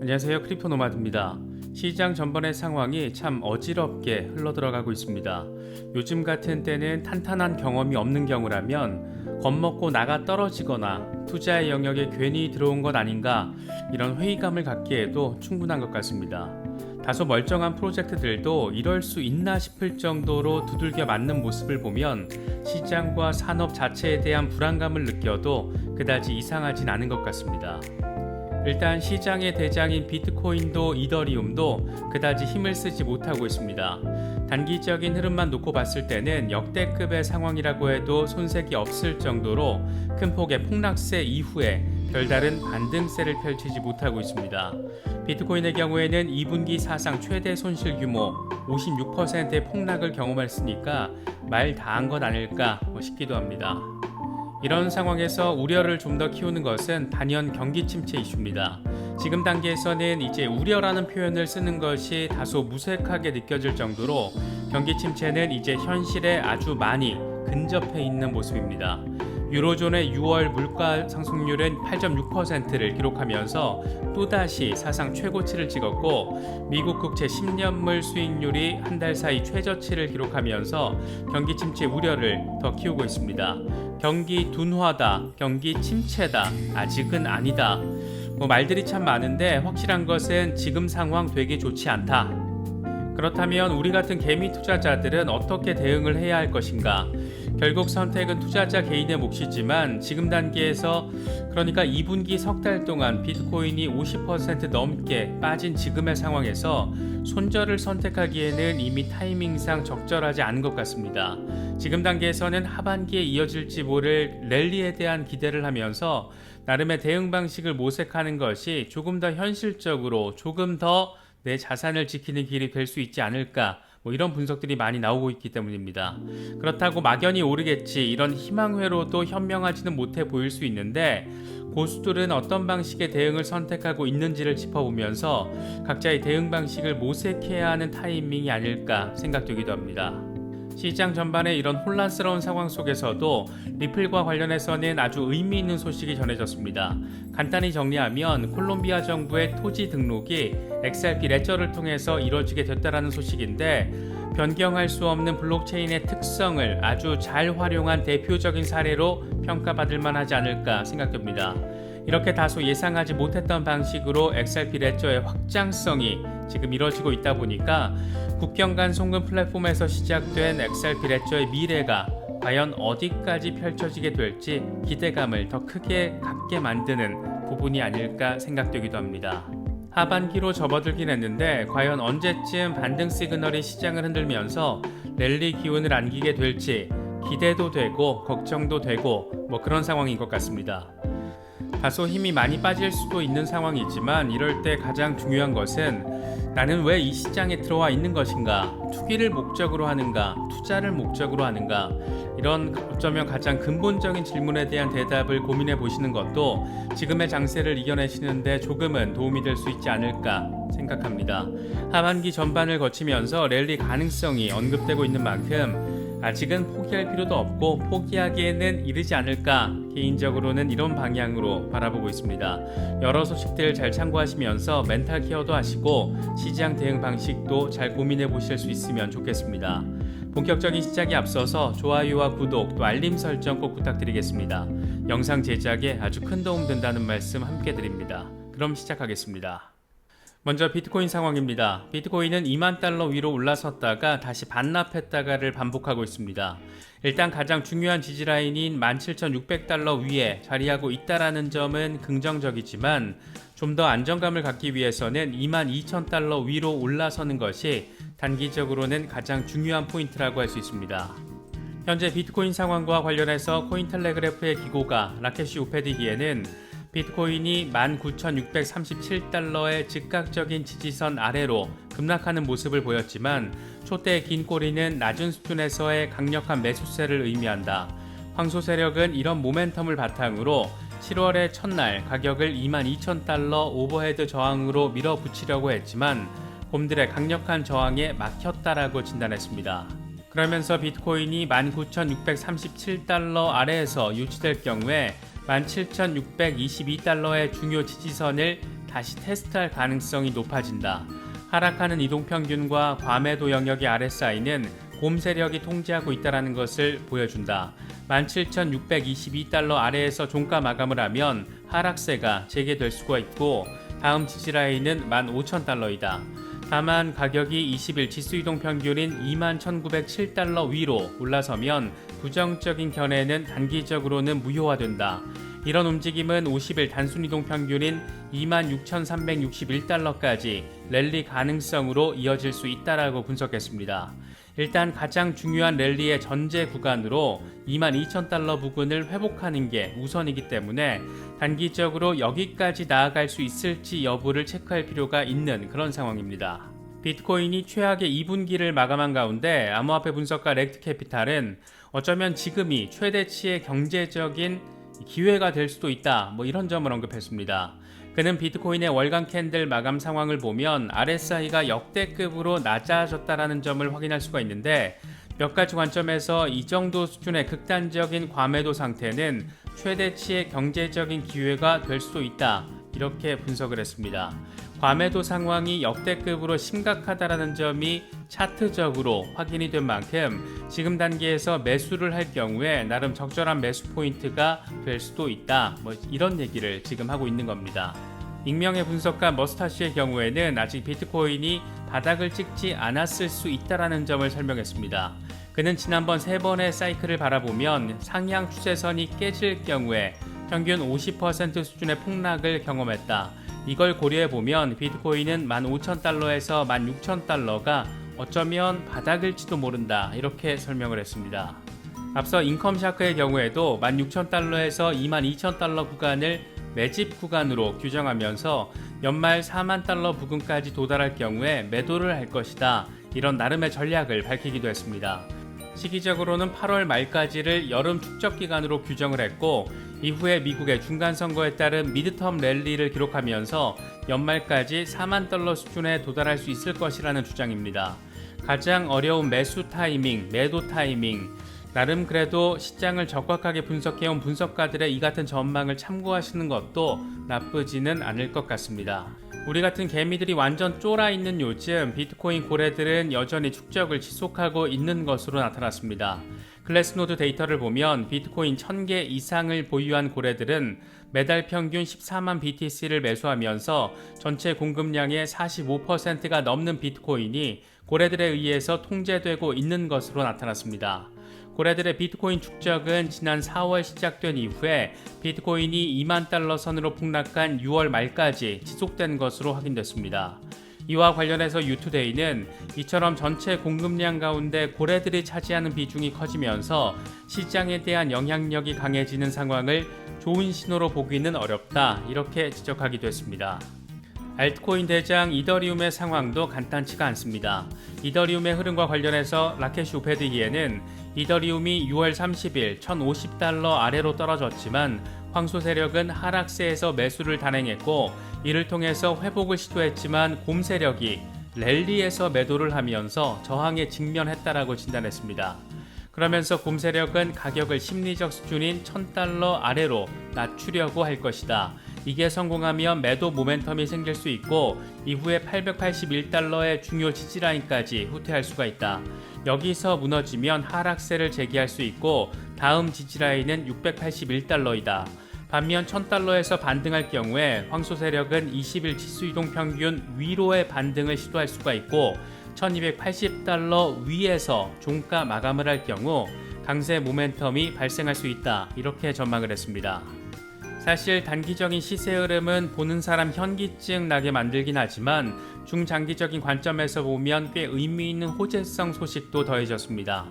안녕하세요. 크립토노마드입니다. 시장 전반의 상황이 참 어지럽게 흘러들어가고 있습니다. 요즘 같은 때는 탄탄한 경험이 없는 경우라면 겁먹고 나가 떨어지거나 투자의 영역에 괜히 들어온 것 아닌가, 이런 회의감을 갖기에도 충분한 것 같습니다. 다소 멀쩡한 프로젝트들도 이럴 수 있나 싶을 정도로 두들겨 맞는 모습을 보면 시장과 산업 자체에 대한 불안감을 느껴도 그다지 이상하진 않은 것 같습니다. 일단 시장의 대장인 비트코인도 이더리움도 그다지 힘을 쓰지 못하고 있습니다. 단기적인 흐름만 놓고 봤을 때는 역대급의 상황이라고 해도 손색이 없을 정도로 큰 폭의 폭락세 이후에 별다른 반등세를 펼치지 못하고 있습니다. 비트코인의 경우에는 2분기 사상 최대 손실 규모 56%의 폭락을 경험했으니까 말 다 한 것 아닐까 싶기도 합니다. 이런 상황에서 우려를 좀 더 키우는 것은 단연 경기 침체 이슈입니다. 지금 단계에서는 이제 우려라는 표현을 쓰는 것이 다소 무색하게 느껴질 정도로 경기 침체는 이제 현실에 아주 많이 근접해 있는 모습입니다. 유로존의 6월 물가 상승률은 8.6%를 기록하면서 또다시 사상 최고치를 찍었고, 미국 국채 10년물 수익률이 한 달 사이 최저치를 기록하면서 경기 침체 우려를 더 키우고 있습니다. 경기 둔화다, 경기 침체다, 아직은 아니다. 말들이 참 많은데 확실한 것은 지금 상황 되게 좋지 않다. 그렇다면 우리 같은 개미 투자자들은 어떻게 대응을 해야 할 것인가? 결국 선택은 투자자 개인의 몫이지만 지금 단계에서, 그러니까 2분기 석 달 동안 비트코인이 50% 넘게 빠진 지금의 상황에서 손절을 선택하기에는 이미 타이밍상 적절하지 않은 것 같습니다. 지금 단계에서는 하반기에 이어질지 모를 랠리에 대한 기대를 하면서 나름의 대응 방식을 모색하는 것이 조금 더 현실적으로, 조금 더 내 자산을 지키는 길이 될 수 있지 않을까, 이런 분석들이 많이 나오고 있기 때문입니다. 그렇다고 막연히 오르겠지, 이런 희망회로도 현명하지는 못해 보일 수 있는데, 고수들은 어떤 방식의 대응을 선택하고 있는지를 짚어보면서 각자의 대응 방식을 모색해야 하는 타이밍이 아닐까 생각되기도 합니다. 시장 전반의 이런 혼란스러운 상황 속에서도 리플과 관련해서는 아주 의미 있는 소식이 전해졌습니다. 간단히 정리하면 콜롬비아 정부의 토지 등록이 XRP 레저를 통해서 이루어지게 됐다라는 소식인데, 변경할 수 없는 블록체인의 특성을 아주 잘 활용한 대표적인 사례로 평가받을 만하지 않을까 생각됩니다. 이렇게 다소 예상하지 못했던 방식으로 XRP 레저의 확장성이 지금 이뤄지고 있다 보니까 국경 간 송금 플랫폼에서 시작된 XRP 레저의 미래가 과연 어디까지 펼쳐지게 될지 기대감을 더 크게 갖게 만드는 부분이 아닐까 생각되기도 합니다. 하반기로 접어들긴 했는데 과연 언제쯤 반등 시그널이 시장을 흔들면서 랠리 기운을 안기게 될지 기대도 되고 걱정도 되고 그런 상황인 것 같습니다. 다소 힘이 많이 빠질 수도 있는 상황이지만 이럴 때 가장 중요한 것은, 나는 왜 이 시장에 들어와 있는 것인가? 투기를 목적으로 하는가? 투자를 목적으로 하는가? 이런 어쩌면 가장 근본적인 질문에 대한 대답을 고민해 보시는 것도 지금의 장세를 이겨내시는데 조금은 도움이 될 수 있지 않을까 생각합니다. 하반기 전반을 거치면서 랠리 가능성이 언급되고 있는 만큼 아직은 포기할 필요도 없고 포기하기에는 이르지 않을까, 개인적으로는 이런 방향으로 바라보고 있습니다. 여러 소식들 잘 참고하시면서 멘탈 케어도 하시고 시장 대응 방식도 잘 고민해 보실 수 있으면 좋겠습니다. 본격적인 시작에 앞서서 좋아요와 구독 또 알림 설정 꼭 부탁드리겠습니다. 영상 제작에 아주 큰 도움 된다는 말씀 함께 드립니다. 그럼 시작하겠습니다. 먼저 비트코인 상황입니다. 비트코인은 2만 달러 위로 올라섰다가 다시 반납했다가를 반복하고 있습니다. 일단 가장 중요한 지지라인인 17,600달러 위에 자리하고 있다라는 점은 긍정적이지만 좀 더 안정감을 갖기 위해서는 22,000달러 위로 올라서는 것이 단기적으로는 가장 중요한 포인트라고 할 수 있습니다. 현재 비트코인 상황과 관련해서 코인텔레그래프의 기고가 라케시 우페디기에는 비트코인이 19,637달러의 즉각적인 지지선 아래로 급락하는 모습을 보였지만 촛대의 긴 꼬리는 낮은 수준에서의 강력한 매수세를 의미한다. 황소 세력은 이런 모멘텀을 바탕으로 7월의 첫날 가격을 22,000달러 오버헤드 저항으로 밀어붙이려고 했지만 곰들의 강력한 저항에 막혔다라고 진단했습니다. 그러면서 비트코인이 19,637달러 아래에서 유지될 경우에 17,622달러의 중요 지지선을 다시 테스트할 가능성이 높아진다. 하락하는 이동평균과 과매도 영역의 RSI는 곰 세력이 통제하고 있다는 것을 보여준다. 17,622달러 아래에서 종가 마감을 하면 하락세가 재개될 수가 있고 다음 지지라인은 15,000달러이다. 다만 가격이 20일 지수이동 평균인 21,907달러 위로 올라서면 부정적인 견해는 단기적으로는 무효화된다. 이런 움직임은 50일 단순이동 평균인 26,361달러까지 랠리 가능성으로 이어질 수 있다라고 분석했습니다. 일단 가장 중요한 랠리의 전제 구간으로 22,000달러 부근을 회복하는 게 우선이기 때문에 단기적으로 여기까지 나아갈 수 있을지 여부를 체크할 필요가 있는 그런 상황입니다. 비트코인이 최악의 2분기를 마감한 가운데 암호화폐 분석가 렉트캐피탈은 어쩌면 지금이 최대치의 경제적인 기회가 될 수도 있다, 이런 점을 언급했습니다. 그는 비트코인의 월간 캔들 마감 상황을 보면 RSI가 역대급으로 낮아졌다는 점을 확인할 수가 있는데 몇 가지 관점에서 이 정도 수준의 극단적인 과매도 상태는 최대치의 경제적인 기회가 될 수도 있다, 이렇게 분석을 했습니다. 과매도 상황이 역대급으로 심각하다는 점이 차트적으로 확인이 된 만큼 지금 단계에서 매수를 할 경우에 나름 적절한 매수 포인트가 될 수도 있다, 이런 얘기를 지금 하고 있는 겁니다. 익명의 분석가 머스타시의 경우에는 아직 비트코인이 바닥을 찍지 않았을 수 있다는 점을 설명했습니다. 그는 지난번 3번의 사이클을 바라보면 상향 추세선이 깨질 경우에 평균 50% 수준의 폭락을 경험했다. 이걸 고려해보면 비트코인은 15,000달러에서 16,000달러가 어쩌면 바닥일지도 모른다, 이렇게 설명을 했습니다. 앞서 인컴샤크의 경우에도 16,000달러에서 22,000달러 구간을 매집 구간으로 규정하면서 연말 40,000달러 부근까지 도달할 경우에 매도를 할 것이다, 이런 나름의 전략을 밝히기도 했습니다. 시기적으로는 8월 말까지를 여름 축적 기간으로 규정을 했고 이후에 미국의 중간선거에 따른 미드텀 랠리를 기록하면서 연말까지 40,000달러 수준에 도달할 수 있을 것이라는 주장입니다. 가장 어려운 매수 타이밍, 매도 타이밍, 나름 그래도 시장을 적확하게 분석해온 분석가들의 이 같은 전망을 참고하시는 것도 나쁘지는 않을 것 같습니다. 우리 같은 개미들이 완전 쫄아있는 요즘 비트코인 고래들은 여전히 축적을 지속하고 있는 것으로 나타났습니다. 글래스노드 데이터를 보면 비트코인 1000개 이상을 보유한 고래들은 매달 평균 14만 BTC를 매수하면서 전체 공급량의 45%가 넘는 비트코인이 고래들에 의해서 통제되고 있는 것으로 나타났습니다. 고래들의 비트코인 축적은 지난 4월 시작된 이후에 비트코인이 2만 달러 선으로 폭락한 6월 말까지 지속된 것으로 확인됐습니다. 이와 관련해서 유투데이는 이처럼 전체 공급량 가운데 고래들이 차지하는 비중이 커지면서 시장에 대한 영향력이 강해지는 상황을 좋은 신호로 보기는 어렵다, 이렇게 지적하기도 했습니다. 알트코인 대장 이더리움의 상황도 간단치가 않습니다. 이더리움의 흐름과 관련해서 라케시 우페드기에는 이더리움이 6월 30일 1,050달러 아래로 떨어졌지만 황소 세력은 하락세에서 매수를 단행했고 이를 통해서 회복을 시도했지만 곰 세력이 랠리에서 매도를 하면서 저항에 직면했다라고 진단했습니다. 그러면서 곰 세력은 가격을 심리적 수준인 1,000달러 아래로 낮추려고 할 것이다. 이게 성공하면 매도 모멘텀이 생길 수 있고 이후에 881달러의 중요 지지라인까지 후퇴할 수가 있다. 여기서 무너지면 하락세를 재개할 수 있고 다음 지지라인은 681달러이다. 반면 1000달러에서 반등할 경우에 황소 세력은 20일 지수이동 평균 위로의 반등을 시도할 수가 있고 1280달러 위에서 종가 마감을 할 경우 강세 모멘텀이 발생할 수 있다, 이렇게 전망을 했습니다. 사실 단기적인 시세 흐름은 보는 사람 현기증 나게 만들긴 하지만 중장기적인 관점에서 보면 꽤 의미 있는 호재성 소식도 더해졌습니다.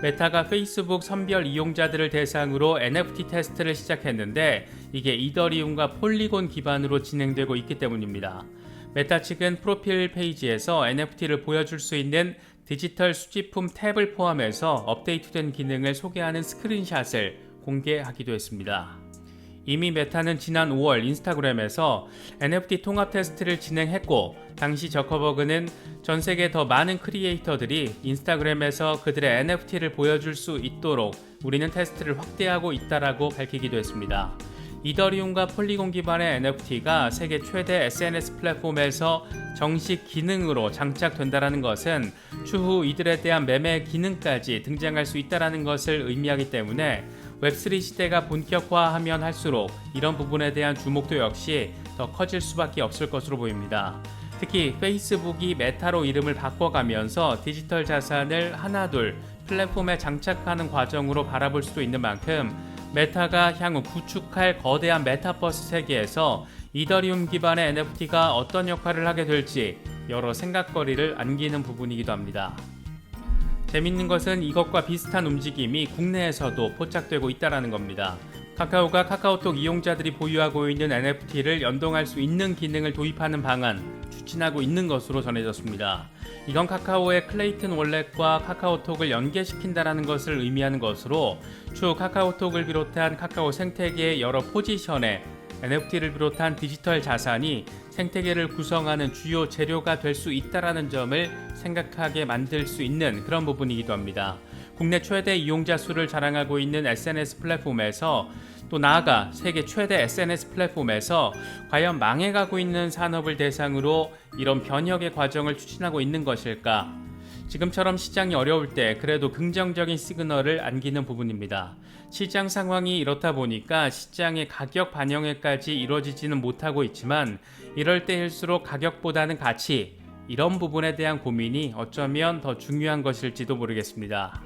메타가 페이스북 선별 이용자들을 대상으로 NFT 테스트를 시작했는데 이게 이더리움과 폴리곤 기반으로 진행되고 있기 때문입니다. 메타 측은 프로필 페이지에서 NFT를 보여줄 수 있는 디지털 수집품 탭을 포함해서 업데이트된 기능을 소개하는 스크린샷을 공개하기도 했습니다. 이미 메타는 지난 5월 인스타그램에서 NFT 통합 테스트를 진행했고 당시 저커버그는 전 세계 더 많은 크리에이터들이 인스타그램에서 그들의 NFT를 보여줄 수 있도록 우리는 테스트를 확대하고 있다라고 밝히기도 했습니다. 이더리움과 폴리곤 기반의 NFT가 세계 최대 SNS 플랫폼에서 정식 기능으로 장착된다는 것은 추후 이들에 대한 매매 기능까지 등장할 수 있다는 것을 의미하기 때문에 웹3 시대가 본격화하면 할수록 이런 부분에 대한 주목도 역시 더 커질 수밖에 없을 것으로 보입니다. 특히 페이스북이 메타로 이름을 바꿔가면서 디지털 자산을 하나둘 플랫폼에 장착하는 과정으로 바라볼 수도 있는 만큼 메타가 향후 구축할 거대한 메타버스 세계에서 이더리움 기반의 NFT가 어떤 역할을 하게 될지 여러 생각거리를 안기는 부분이기도 합니다. 재밌는 것은 이것과 비슷한 움직임이 국내에서도 포착되고 있다는 겁니다. 카카오가 카카오톡 이용자들이 보유하고 있는 NFT를 연동할 수 있는 기능을 도입하는 방안 추진하고 있는 것으로 전해졌습니다. 이건 카카오의 클레이튼 월렛과 카카오톡을 연계시킨다는 것을 의미하는 것으로 추후 카카오톡을 비롯한 카카오 생태계의 여러 포지션에 NFT를 비롯한 디지털 자산이 생태계를 구성하는 주요 재료가 될 수 있다는 점을 생각하게 만들 수 있는 그런 부분이기도 합니다. 국내 최대 이용자 수를 자랑하고 있는 SNS 플랫폼에서 또 나아가 세계 최대 SNS 플랫폼에서 과연 망해가고 있는 산업을 대상으로 이런 변혁의 과정을 추진하고 있는 것일까? 지금처럼 시장이 어려울 때 그래도 긍정적인 시그널을 안기는 부분입니다. 시장 상황이 이렇다 보니까 시장의 가격 반영에까지 이루어지지는 못하고 있지만 이럴 때일수록 가격보다는 가치, 이런 부분에 대한 고민이 어쩌면 더 중요한 것일지도 모르겠습니다.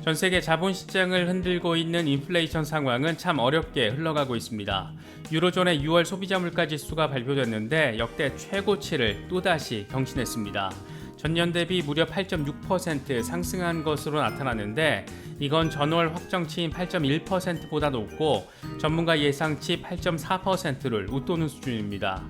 전 세계 자본시장을 흔들고 있는 인플레이션 상황은 참 어렵게 흘러가고 있습니다. 유로존의 6월 소비자 물가지수가 발표됐는데 역대 최고치를 또다시 경신했습니다. 전년 대비 무려 8.6% 상승한 것으로 나타났는데 이건 전월 확정치인 8.1%보다 높고 전문가 예상치 8.4%를 웃도는 수준입니다.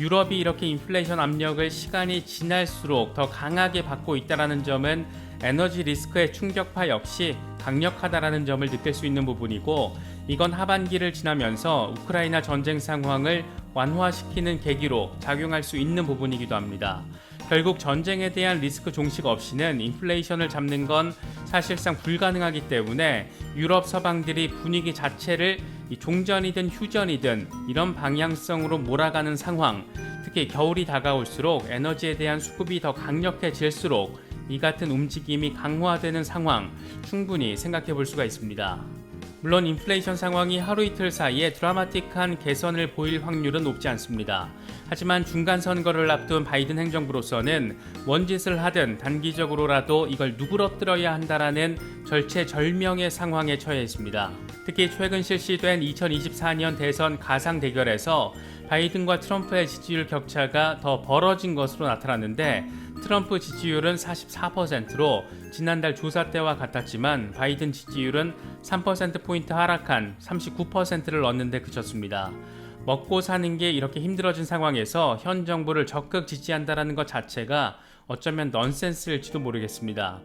유럽이 이렇게 인플레이션 압력을 시간이 지날수록 더 강하게 받고 있다는 점은 에너지 리스크의 충격파 역시 강력하다는 점을 느낄 수 있는 부분이고 이건 하반기를 지나면서 우크라이나 전쟁 상황을 완화시키는 계기로 작용할 수 있는 부분이기도 합니다. 결국 전쟁에 대한 리스크 종식 없이는 인플레이션을 잡는 건 사실상 불가능하기 때문에 유럽 서방들이 분위기 자체를 종전이든 휴전이든 이런 방향성으로 몰아가는 상황, 특히 겨울이 다가올수록 에너지에 대한 수급이 더 강력해질수록 이 같은 움직임이 강화되는 상황 충분히 생각해 볼 수가 있습니다. 물론 인플레이션 상황이 하루 이틀 사이에 드라마틱한 개선을 보일 확률은 높지 않습니다. 하지만 중간 선거를 앞둔 바이든 행정부로서는 뭔 짓을 하든 단기적으로라도 이걸 누그러뜨려야 한다라는 절체절명의 상황에 처해 있습니다. 특히 최근 실시된 2024년 대선 가상 대결에서 바이든과 트럼프의 지지율 격차가 더 벌어진 것으로 나타났는데 트럼프 지지율은 44%로 지난달 조사 때와 같았지만 바이든 지지율은 3%포인트 하락한 39%를 얻는 데 그쳤습니다. 먹고 사는 게 이렇게 힘들어진 상황에서 현 정부를 적극 지지한다는 것 자체가 어쩌면 넌센스일지도 모르겠습니다.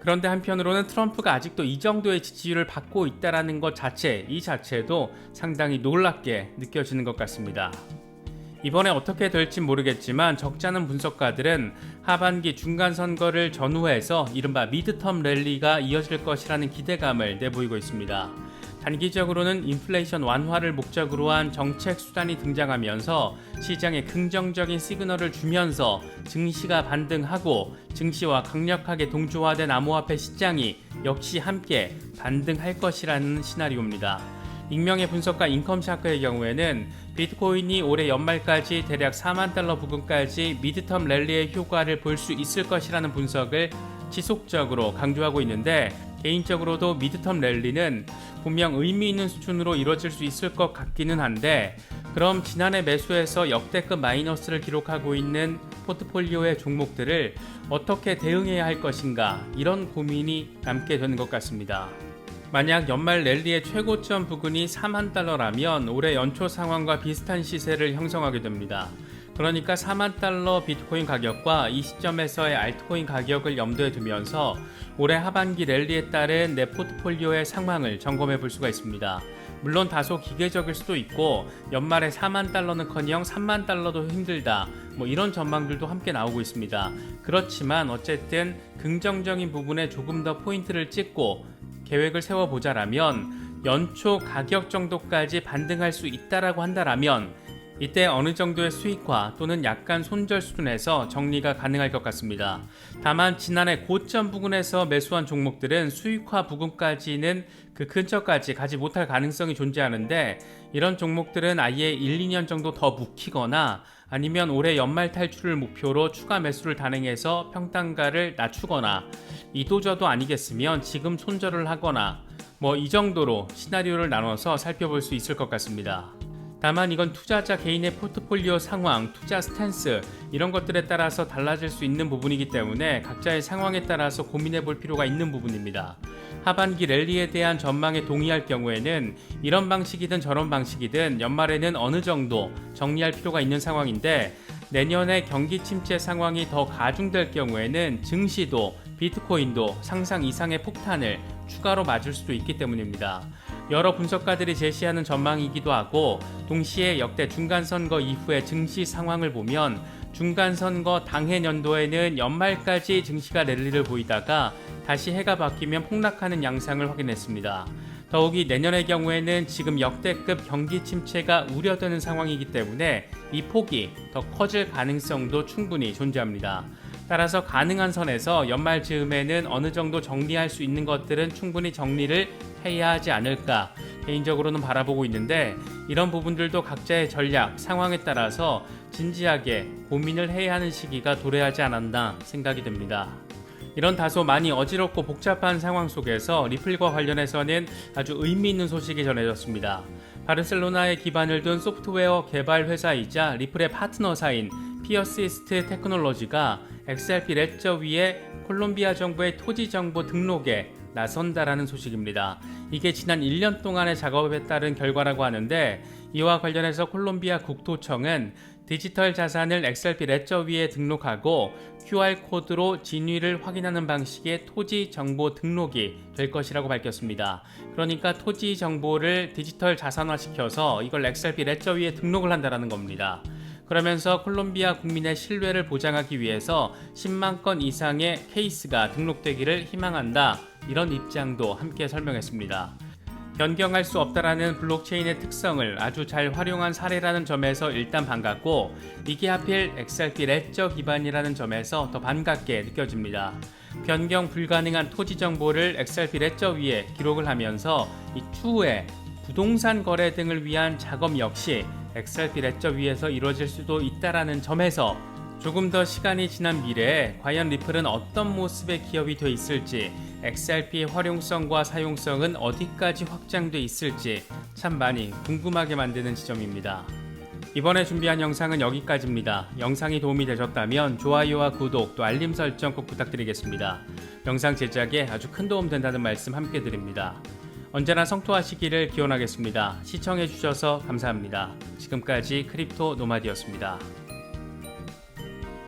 그런데 한편으로는 트럼프가 아직도 이 정도의 지지율을 받고 있다는 것 자체, 이 자체도 상당히 놀랍게 느껴지는 것 같습니다. 이번에 어떻게 될진 모르겠지만 적잖은 분석가들은 하반기 중간 선거를 전후해서 이른바 미드텀 랠리가 이어질 것이라는 기대감을 내보이고 있습니다. 단기적으로는 인플레이션 완화를 목적으로 한 정책 수단이 등장하면서 시장에 긍정적인 시그널을 주면서 증시가 반등하고 증시와 강력하게 동조화된 암호화폐 시장이 역시 함께 반등할 것이라는 시나리오입니다. 익명의 분석가 인컴샤크의 경우에는 비트코인이 올해 연말까지 대략 4만 달러 부근까지 미드텀 랠리의 효과를 볼 수 있을 것이라는 분석을 지속적으로 강조하고 있는데 개인적으로도 미드텀 랠리는 분명 의미 있는 수준으로 이루어질 수 있을 것 같기는 한데 그럼 지난해 매수에서 역대급 마이너스를 기록하고 있는 포트폴리오의 종목들을 어떻게 대응해야 할 것인가 이런 고민이 남게 되는 것 같습니다. 만약 연말 랠리의 최고점 부근이 4만 달러라면 올해 연초 상황과 비슷한 시세를 형성하게 됩니다. 그러니까 4만 달러 비트코인 가격과 이 시점에서의 알트코인 가격을 염두에 두면서 올해 하반기 랠리에 따른 내 포트폴리오의 상황을 점검해 볼 수가 있습니다. 물론 다소 기계적일 수도 있고 연말에 4만 달러는커녕 3만 달러도 힘들다 이런 전망들도 함께 나오고 있습니다. 그렇지만 어쨌든 긍정적인 부분에 조금 더 포인트를 찍고 계획을 세워보자라면 연초 가격 정도까지 반등할 수 있다라고 한다라면 이때 어느 정도의 수익화 또는 약간 손절 수준에서 정리가 가능할 것 같습니다. 다만 지난해 고점 부근에서 매수한 종목들은 수익화 부근까지는 그 근처까지 가지 못할 가능성이 존재하는데, 이런 종목들은 아예 1, 2년 정도 더 묵히거나 아니면 올해 연말 탈출을 목표로 추가 매수를 단행해서 평단가를 낮추거나, 이도저도 아니겠으면 지금 손절을 하거나 이 정도로 시나리오를 나눠서 살펴볼 수 있을 것 같습니다. 다만 이건 투자자 개인의 포트폴리오 상황, 투자 스탠스 이런 것들에 따라서 달라질 수 있는 부분이기 때문에 각자의 상황에 따라서 고민해 볼 필요가 있는 부분입니다. 하반기 랠리에 대한 전망에 동의할 경우에는 이런 방식이든 저런 방식이든 연말에는 어느 정도 정리할 필요가 있는 상황인데, 내년에 경기 침체 상황이 더 가중될 경우에는 증시도 비트코인도 상상 이상의 폭탄을 추가로 맞을 수도 있기 때문입니다. 여러 분석가들이 제시하는 전망이기도 하고, 동시에 역대 중간선거 이후의 증시 상황을 보면 중간선거 당해 연도에는 연말까지 증시가 랠리를 보이다가 다시 해가 바뀌면 폭락하는 양상을 확인했습니다. 더욱이 내년의 경우에는 지금 역대급 경기 침체가 우려되는 상황이기 때문에 이 폭이 더 커질 가능성도 충분히 존재합니다. 따라서 가능한 선에서 연말 즈음에는 어느 정도 정리할 수 있는 것들은 충분히 정리를 해야 하지 않을까 개인적으로는 바라보고 있는데, 이런 부분들도 각자의 전략, 상황에 따라서 진지하게 고민을 해야 하는 시기가 도래하지 않았나 생각이 듭니다. 이런 다소 많이 어지럽고 복잡한 상황 속에서 리플과 관련해서는 아주 의미 있는 소식이 전해졌습니다. 바르셀로나에 기반을 둔 소프트웨어 개발 회사이자 리플의 파트너사인 피어시스트 테크놀로지가 XRP 레저 위에 콜롬비아 정부의 토지 정보 등록에 나선다라는 소식입니다. 이게 지난 1년 동안의 작업에 따른 결과라고 하는데, 이와 관련해서 콜롬비아 국토청은 디지털 자산을 XRP 레저 위에 등록하고 QR코드로 진위를 확인하는 방식의 토지 정보 등록이 될 것이라고 밝혔습니다. 그러니까 토지 정보를 디지털 자산화시켜서 이걸 XRP 레저 위에 등록을 한다는 겁니다. 그러면서 콜롬비아 국민의 신뢰를 보장하기 위해서 10만 건 이상의 케이스가 등록되기를 희망한다, 이런 입장도 함께 설명했습니다. 변경할 수 없다라는 블록체인의 특성을 아주 잘 활용한 사례라는 점에서 일단 반갑고, 이게 하필 XRP 레저 기반이라는 점에서 더 반갑게 느껴집니다. 변경 불가능한 토지 정보를 XRP 레저 위에 기록을 하면서 이 추후에 부동산 거래 등을 위한 작업 역시 XRP 레저 위에서 이루어질 수도 있다라는 점에서 조금 더 시간이 지난 미래에 과연 리플은 어떤 모습의 기업이 돼 있을지, XRP의 활용성과 사용성은 어디까지 확장돼 있을지 참 많이 궁금하게 만드는 지점입니다. 이번에 준비한 영상은 여기까지입니다. 영상이 도움이 되셨다면 좋아요와 구독 또 알림 설정 꼭 부탁드리겠습니다. 영상 제작에 아주 큰 도움 된다는 말씀 함께 드립니다. 언제나 성토하시기를 기원하겠습니다. 시청해주셔서 감사합니다. 지금까지 크립토 노마디였습니다.